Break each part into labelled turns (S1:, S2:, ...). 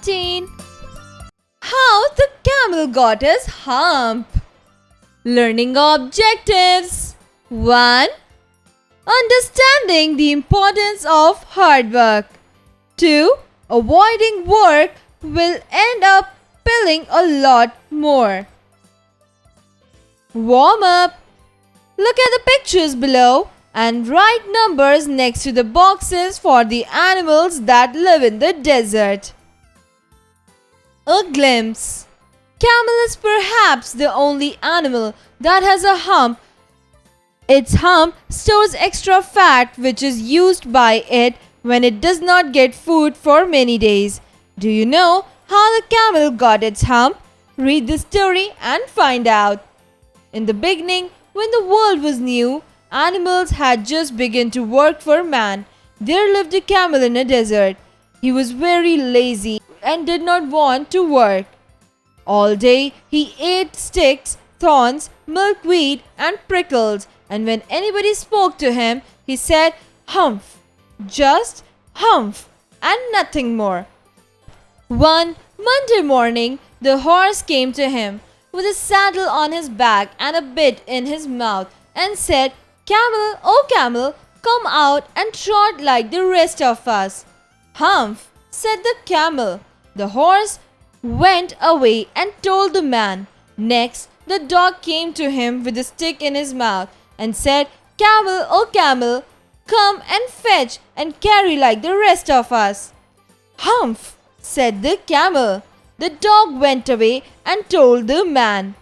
S1: 13. How the camel got his hump. Learning objectives. 1. Understanding the importance of hard work. 2. Avoiding work will end up pilling a lot more. Warm up. Look at the pictures below and write numbers next to the boxes for the animals that live in the desert. A glimpse. Camel is perhaps the only animal that has a hump. Its hump stores extra fat which is used by it when it does not get food for many days. Do you know how the camel got its hump? Read the story and find out. In the beginning, when the world was new, animals had just begun to work for man. There lived a camel in a desert. He was very lazy and did not want to work. All day he ate sticks, thorns, milkweed and prickles, and when anybody spoke to him, he said, "Humph, just humph, and nothing more." One Monday morning, the horse came to him with a saddle on his back and a bit in his mouth and said, "Camel, oh camel, come out and trot like the rest of us." "Humph," said the camel. The horse went away and told the man. Next, the dog came to him with a stick in his mouth and said, "Camel, oh camel, come and fetch and carry like the rest of us." "Humph," said the camel. The dog went away and told the man.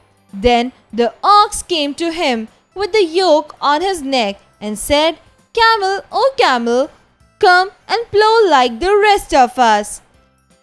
S1: Then the ox came to him with the yoke on his neck and said, "Camel, oh camel, come and plow like the rest of us."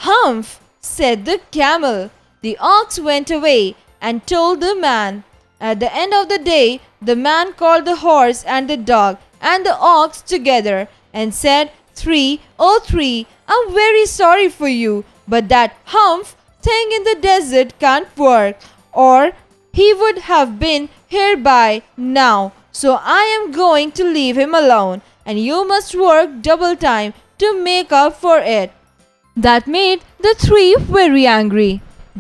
S1: "Humph," said the camel. The ox went away and told the man. At the end of the day, the man called the horse and the dog and the ox together and said, "Three, oh three, I'm very sorry for you, but that humph thing in the desert can't work, or he would have been here by now. So I am going to leave him alone, and you must work double time to make up for it." That made the three very angry.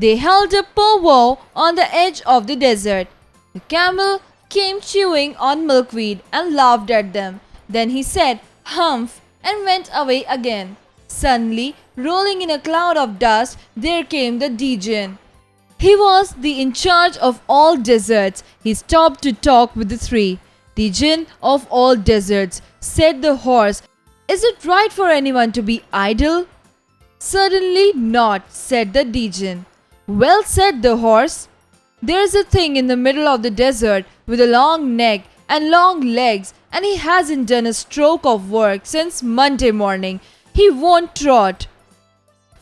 S1: They held a powwow on the edge of the desert. The camel came chewing on milkweed and laughed at them. Then he said, "Humph," and went away again. Suddenly, rolling in a cloud of dust, there came the djinn. He was the in charge of all deserts. He stopped to talk with the three. "Djinn of all deserts," said the horse, "is it right for anyone to be idle?" "Certainly not," said the djinn. "Well said," the horse. "There's a thing in the middle of the desert with a long neck and long legs, and he hasn't done a stroke of work since Monday morning. He won't trot."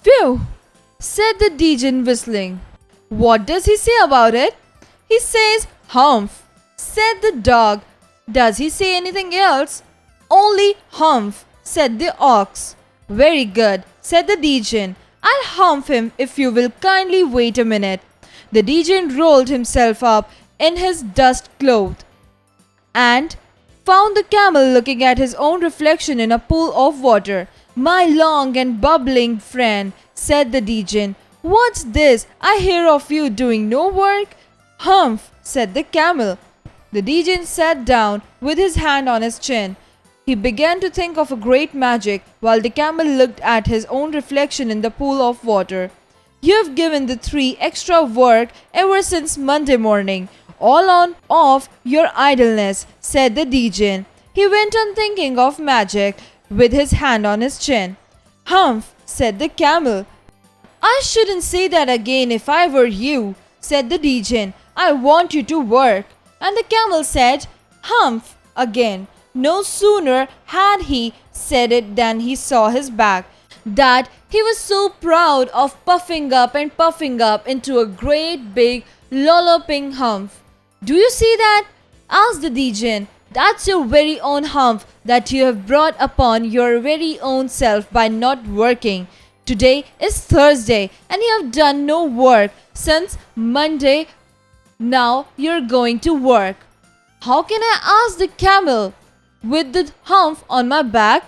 S1: "Phew," said the djinn, whistling. "What does he say about it?" "He says, 'Humph,'" said the dog. "Does he say anything else?" "Only 'Humph,'" said the ox. "Very good," said the djinn. "I'll humph him if you will kindly wait a minute." The djinn rolled himself up in his dust cloth and found the camel looking at his own reflection in a pool of water. "My long and bubbling friend," said the djinn, "what's this I hear of you doing no work?" "Humph," said the camel. The djinn sat down with his hand on his chin. He began to think of a great magic while the camel looked at his own reflection in the pool of water. "You've given the three extra work ever since Monday morning, all on of your idleness," said the djinn. He went on thinking of magic with his hand on his chin. "Humph," said the camel. "I shouldn't say that again if I were you," said the djinn. "I want you to work." And the camel said, "Humph," again. No sooner had he said it than he saw his back, that he was so proud of puffing up into a great big lolloping hump. "Do you see that?" asked the djinn. "That's your very own hump that you have brought upon your very own self by not working. Today is Thursday and you have done no work since Monday. Now you're going to work." "How can I ask the camel with the hump on my back?"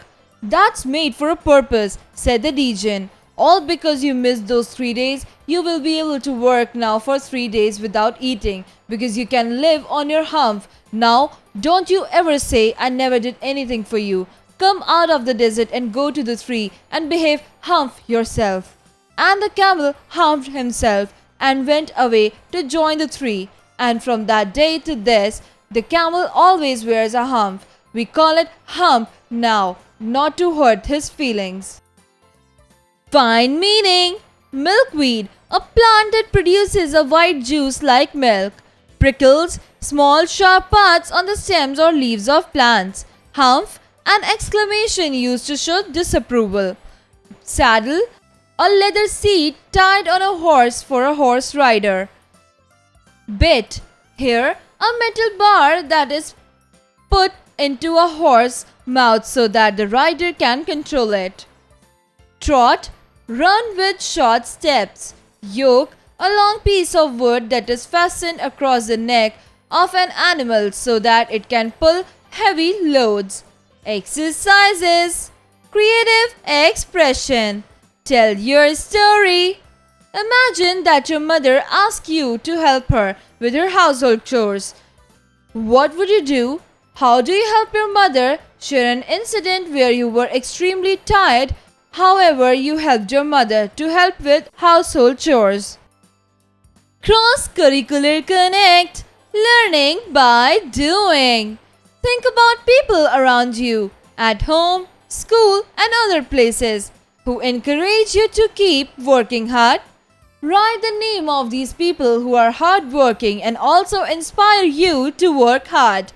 S1: "That's made for a purpose," said the djinn. All because you missed those 3 days. You will be able to work now for 3 days without eating because you can live on your hump. Now, don't you ever say I never did anything for you. Come out of the desert and go to the tree and behave hump yourself. And the camel humped himself and went away to join the tree. And from that day to this, the camel always wears a hump. We call it hump now, not to hurt his feelings. Find meaning. Milkweed, a plant that produces a white juice like milk. Prickles, small sharp parts on the stems or leaves of plants. Hump, an exclamation used to show disapproval. Saddle, a leather seat tied on a horse for a horse rider. Bit, here a metal bar that is put into a horse's mouth so that the rider can control it. Trot, run with short steps. Yoke, a long piece of wood that is fastened across the neck of an animal so that it can pull heavy loads. Exercises. Creative expression. Tell your story. Imagine that your mother asks you to help her with her household chores. What would you do? How do you help your mother? Share an incident where you were extremely tired. However, you helped your mother to help with household chores. Cross-curricular connect. Learning by doing. Think about people around you, at home, school, and other places, who encourage you to keep working hard. Write the name of these people who are hardworking and also inspire you to work hard.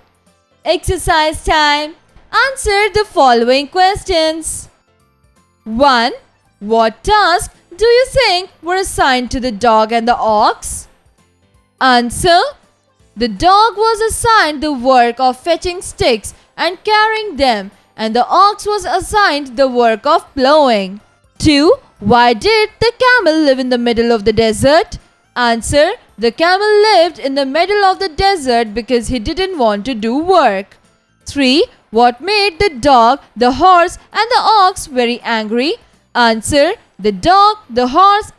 S1: Exercise time. Answer the following questions. 1. What task do you think were assigned to the dog and the ox? Answer. The dog was assigned the work of fetching sticks and carrying them, and the ox was assigned the work of plowing. 2. Why did the camel live in the middle of the desert? Answer. The camel lived in the middle of the desert because he didn't want to do work. 3. What made the dog, the horse, and the ox very angry? Answer. The dog, the horse,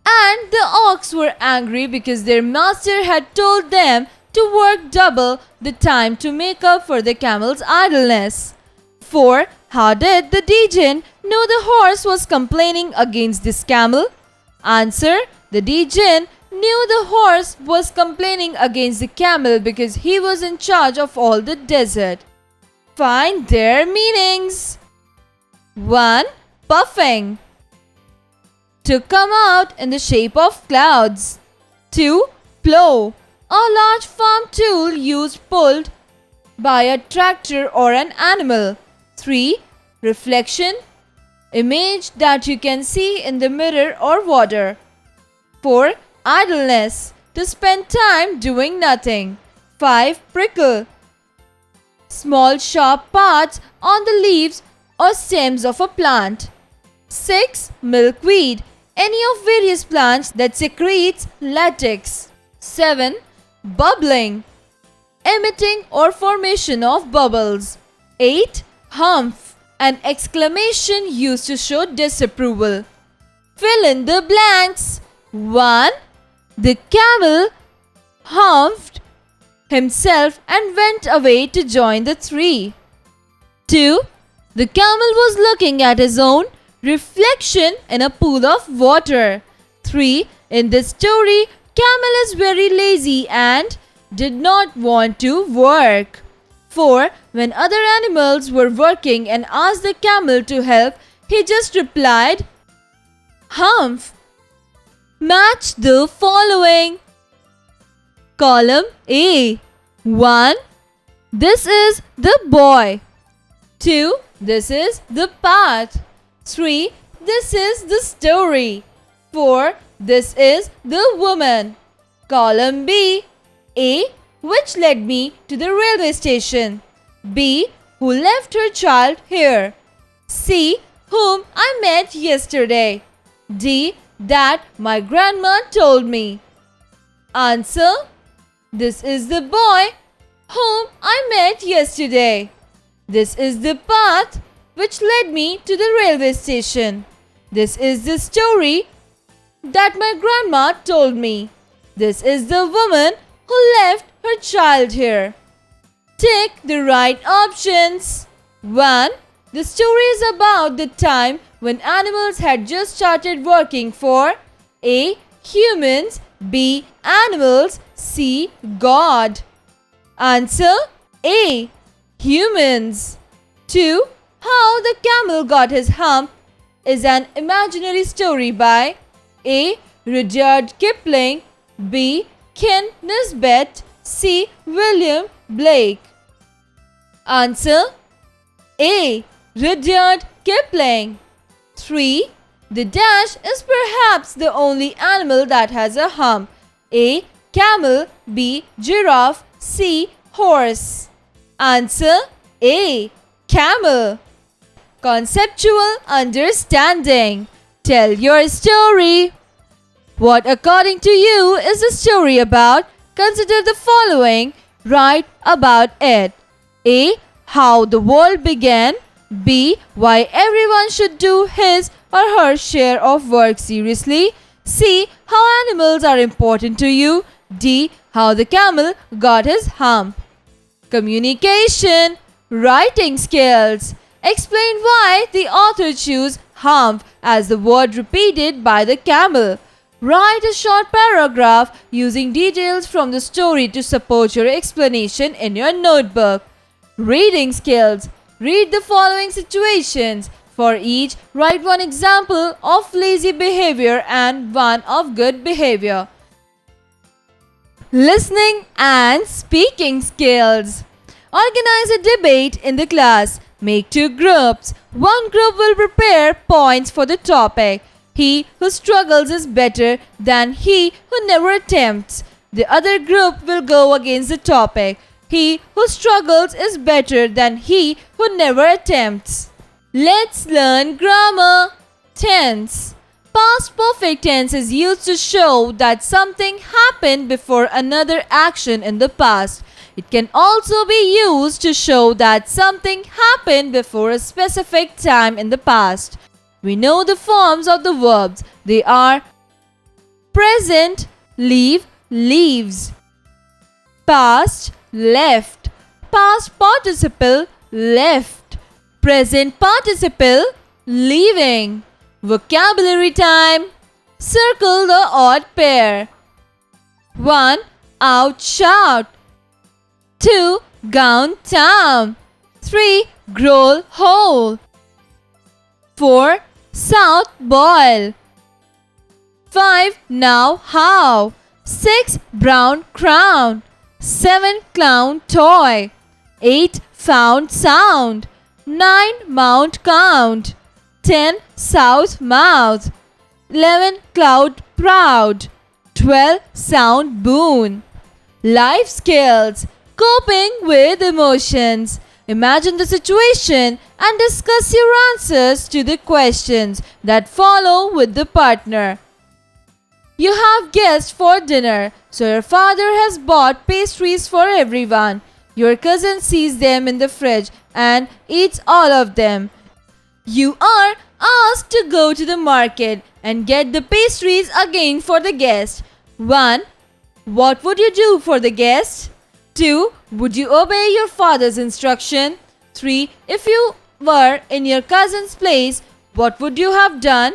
S1: and the ox were angry because their master had told them to work double the time to make up for the camel's idleness. 4. How did the djinn know the horse was complaining against this camel? Answer. The djinn knew the horse was complaining against the camel because he was in charge of all the desert. Find their meanings. 1. Puffing. To come out in the shape of clouds. 2. Plow. A large farm tool used pulled by a tractor or an animal. 3. Reflection. Image that you can see in the mirror or water. 4. Idleness. To spend time doing nothing. 5. Prickle. Small sharp parts on the leaves or stems of a plant. 6. Milkweed. Any of various plants that secretes latex. 7. Bubbling. Emitting or formation of bubbles. 8. Hump. An exclamation used to show disapproval. Fill in the blanks. 1. The camel humped himself and went away to join the tree. 2. The camel was looking at his own reflection in a pool of water. 3. In this story, camel is very lazy and did not want to work. 4. When other animals were working and asked the camel to help, he just replied, hump. Match the following. Column A. 1. This is the boy. 2. This is the path. 3. This is the story. 4. This is the woman. Column B. A. Which led me to the railway station. B. Who left her child here. C. Whom I met yesterday. D. That my grandma told me. Answer. This is the boy whom I met yesterday. This is the path which led me to the railway station. This is the story that my grandma told me. This is the woman who left her child here. Take the right options. 1. The story is about the time when animals had just started working for A. Humans, B. Animals, C. God. Answer A. Humans. 2. How the Camel Got His Hump is an imaginary story by A. Rudyard Kipling, B. Ken Nesbitt, C. William Blake. Answer A. Rudyard Kipling. 3. The dash is perhaps the only animal that has a hump. A. Camel, B. Giraffe, C. Horse. Answer A. Camel. Conceptual understanding. Tell your story. What according to you is the story about? Consider the following. Write about it. A. How the world began. B. Why everyone should do his or her share of work seriously. C. How animals are important to you. D. How the camel got his hump. Communication. Writing skills. Explain why the author chose hump as the word repeated by the camel. Write a short paragraph using details from the story to support your explanation in your notebook. Reading skills. Read the following situations. For each, write one example of lazy behavior and one of good behavior. Listening and speaking skills. Organize a debate in the class. Make 2 groups. One group will prepare points for the topic. He who struggles is better than he who never attempts. The other group will go against the topic. He who struggles is better than he who never attempts. Let's learn grammar. Tense. Past perfect tense is used to show that something happened before another action in the past. It can also be used to show that something happened before a specific time in the past. We know the forms of the verbs. They are present, leave, leaves. Past, left. Past participle, left. Present participle, leaving. Vocabulary time. Circle the odd pair. 1. Out, shout. 2. Gown, town. 3. Growl, hole. 4. South, boil. 5. Now, how. 6. Brown, crown. 7. Clown, toy. 8. Found, sound. 9. Mount, count. 10. South, mouth. 11. Cloud, proud. 12. Sound, boon. Life skills. Coping with emotions. Imagine the situation and discuss your answers to the questions that follow with the partner. You have guests for dinner, so your father has bought pastries for everyone. Your cousin sees them in the fridge and eats all of them. You are asked to go to the market and get the pastries again for the guest. 1. What would you do for the guest? 2. Would you obey your father's instruction? 3. If you were in your cousin's place, what would you have done?